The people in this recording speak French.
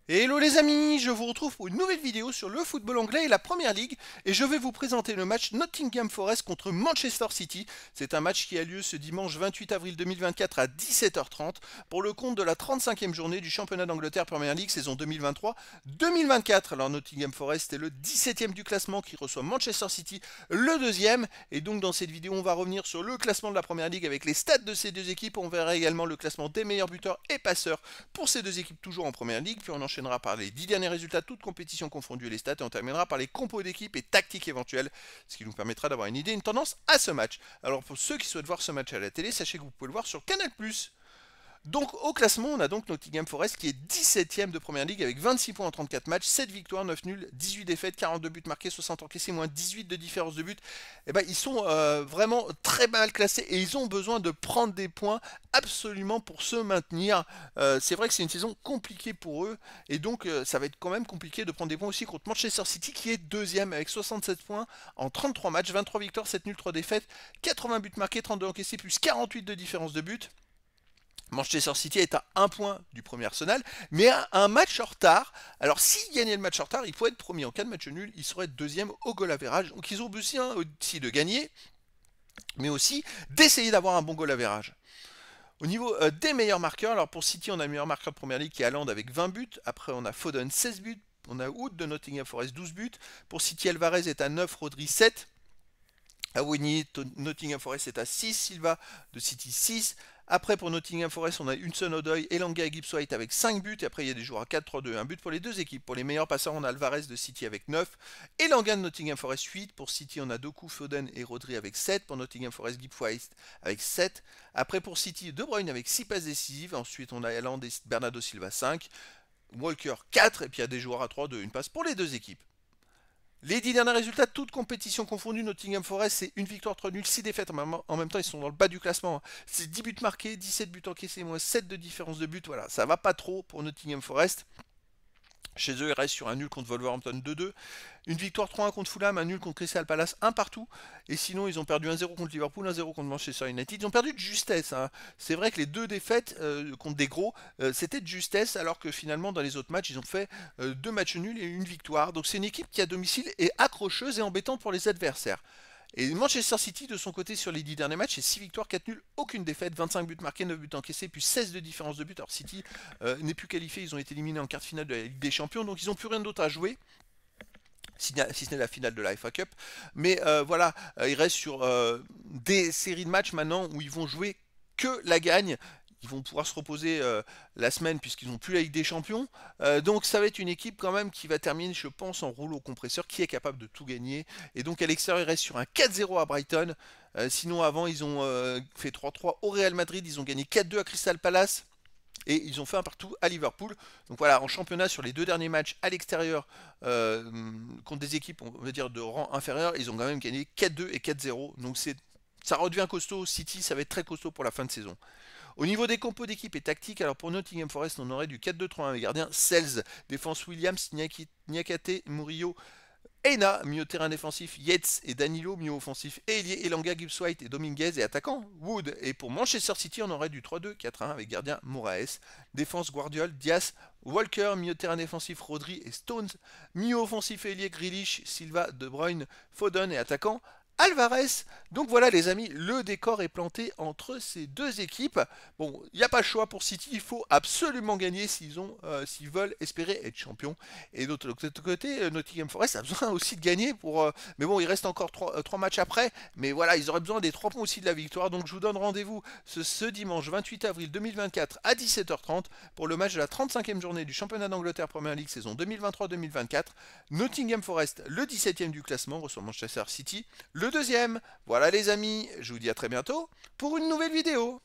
Hello les amis, je vous retrouve pour une nouvelle vidéo sur le football anglais et la Première Ligue et je vais vous présenter le match Nottingham Forest contre Manchester City. C'est un match qui a lieu ce dimanche 28 avril 2024 à 17h30 pour le compte de la 35e journée du championnat d'Angleterre Première Ligue saison 2023-2024. Alors Nottingham Forest est le 17e du classement qui reçoit Manchester City le deuxième et donc dans cette vidéo on va revenir sur le classement de la Première Ligue avec les stats de ces deux équipes. On verra également le classement des meilleurs buteurs et passeurs pour ces deux équipes toujours en Première Ligue, puis on enchaînera par les 10 derniers résultats, toutes compétitions confondues et les stats, et on terminera par les compos d'équipe et tactiques éventuelles, ce qui nous permettra d'avoir une idée, une tendance à ce match. Alors pour ceux qui souhaitent voir ce match à la télé, sachez que vous pouvez le voir sur Canal+. Donc au classement, on a donc Nottingham Forest qui est 17ème de Première Ligue avec 26 points en 34 matchs, 7 victoires, 9 nuls, 18 défaites, 42 buts marqués, 60 encaissés, moins 18 de différence de but. Et ben, ils sont vraiment très mal classés et ils ont besoin de prendre des points absolument pour se maintenir. C'est vrai que c'est une saison compliquée pour eux et donc ça va être quand même compliqué de prendre des points aussi contre Manchester City qui est deuxième avec 67 points en 33 matchs, 23 victoires, 7 nuls, 3 défaites, 80 buts marqués, 32 encaissés, plus 48 de différence de but. Manchester City est à un point du premier Arsenal, mais à un match en retard. Alors s'ils gagnaient le match en retard, il faut être premier. En cas de match nul, ils seraient deuxième au goal average. Donc ils ont besoin aussi de gagner, mais aussi d'essayer d'avoir un bon goal average. Au niveau des meilleurs marqueurs, alors pour City, on a le meilleur marqueur de première ligue qui est Haaland avec 20 buts. Après, on a Foden 16 buts. On a Wood de Nottingham Forest 12 buts. Pour City, Alvarez est à 9, Rodri 7. Awoniyi, Nottingham Forest est à 6, Silva de City 6. Après pour Nottingham Forest, on a Hudson-Odoi, Elanga et Gibbs-White avec 5 buts. Et après il y a des joueurs à 4-3-2, un but pour les deux équipes. Pour les meilleurs passeurs, on a Alvarez de City avec 9. Elanga de Nottingham Forest 8. Pour City, on a Doku, Foden et Rodri avec 7. Pour Nottingham Forest, Gibbs-White avec 7. Après pour City, De Bruyne avec 6 passes décisives. Ensuite on a Haaland et Bernardo Silva 5. Walker 4. Et puis il y a des joueurs à 3-2, une passe pour les deux équipes. Les 10 derniers résultats, toutes compétitions confondues, Nottingham Forest, c'est une victoire, 3 nuls, 6 défaites. En même temps, ils sont dans le bas du classement. C'est 10 buts marqués, 17 buts encaissés, moins 7 de différence de but. Voilà, ça va pas trop pour Nottingham Forest. Chez eux, ils restent sur un nul contre Wolverhampton 2-2. Une victoire 3-1 contre Fulham, un nul contre Crystal Palace, un partout. Et sinon, ils ont perdu 1-0 contre Liverpool, 1-0 contre Manchester United. Ils ont perdu de justesse, hein. C'est vrai que les deux défaites contre des gros, c'était de justesse, alors que finalement, dans les autres matchs, ils ont fait deux matchs nuls et une victoire. Donc c'est une équipe qui, à domicile, est accrocheuse et embêtante pour les adversaires. Et Manchester City, de son côté, sur les 10 derniers matchs, c'est 6 victoires, 4 nuls, aucune défaite, 25 buts marqués, 9 buts encaissés, puis 16 de différence de but. Alors City n'est plus qualifié, ils ont été éliminés en quart de finale de la Ligue des Champions, donc ils n'ont plus rien d'autre à jouer. Si ce n'est la finale de la FA Cup. Mais voilà, ils restent sur des séries de matchs maintenant où ils vont jouer que la gagne. Ils vont pouvoir se reposer la semaine puisqu'ils n'ont plus la Ligue des Champions. Donc ça va être une équipe quand même qui va terminer, je pense, en rouleau compresseur, qui est capable de tout gagner. Et donc à l'extérieur, ils restent sur un 4-0 à Brighton. Sinon avant, ils ont fait 3-3 au Real Madrid. Ils ont gagné 4-2 à Crystal Palace. Et ils ont fait un partout à Liverpool. Donc voilà, en championnat, sur les deux derniers matchs à l'extérieur, contre des équipes, on va dire, de rang inférieur, ils ont quand même gagné 4-2 et 4-0. Donc ça redevient costaud. City, ça va être très costaud pour la fin de saison. Au niveau des compos d'équipe et tactique, alors pour Nottingham Forest, on aurait du 4-2-3-1 avec gardien Sells, défense Williams, Niakate, Murillo, Eina, milieu de terrain défensif, Yates et Danilo, milieu offensif, et ailier Elanga, Gibbs-White et Dominguez, et attaquant Wood. Et pour Manchester City, on aurait du 3-2-4-1 avec gardien Moraes, défense Guardiola, Diaz, Walker, milieu de terrain défensif, Rodri et Stones, milieu offensif et ailier Grealish, Silva, De Bruyne, Foden et attaquant Alvarez. Donc voilà les amis, le décor est planté entre ces deux équipes. Bon, il n'y a pas le choix pour City, il faut absolument gagner s'ils veulent espérer être champions. Et d'autre côté, Nottingham Forest a besoin aussi de gagner mais bon, il reste encore trois matchs après. Mais voilà, ils auraient besoin des 3 points aussi de la victoire. Donc je vous donne rendez-vous ce dimanche 28 avril 2024 à 17h30 pour le match de la 35e journée du championnat d'Angleterre Première Ligue saison 2023-2024. Nottingham Forest, le 17e du classement, reçoit Manchester City, le deuxième. Voilà les amis, je vous dis à très bientôt pour une nouvelle vidéo.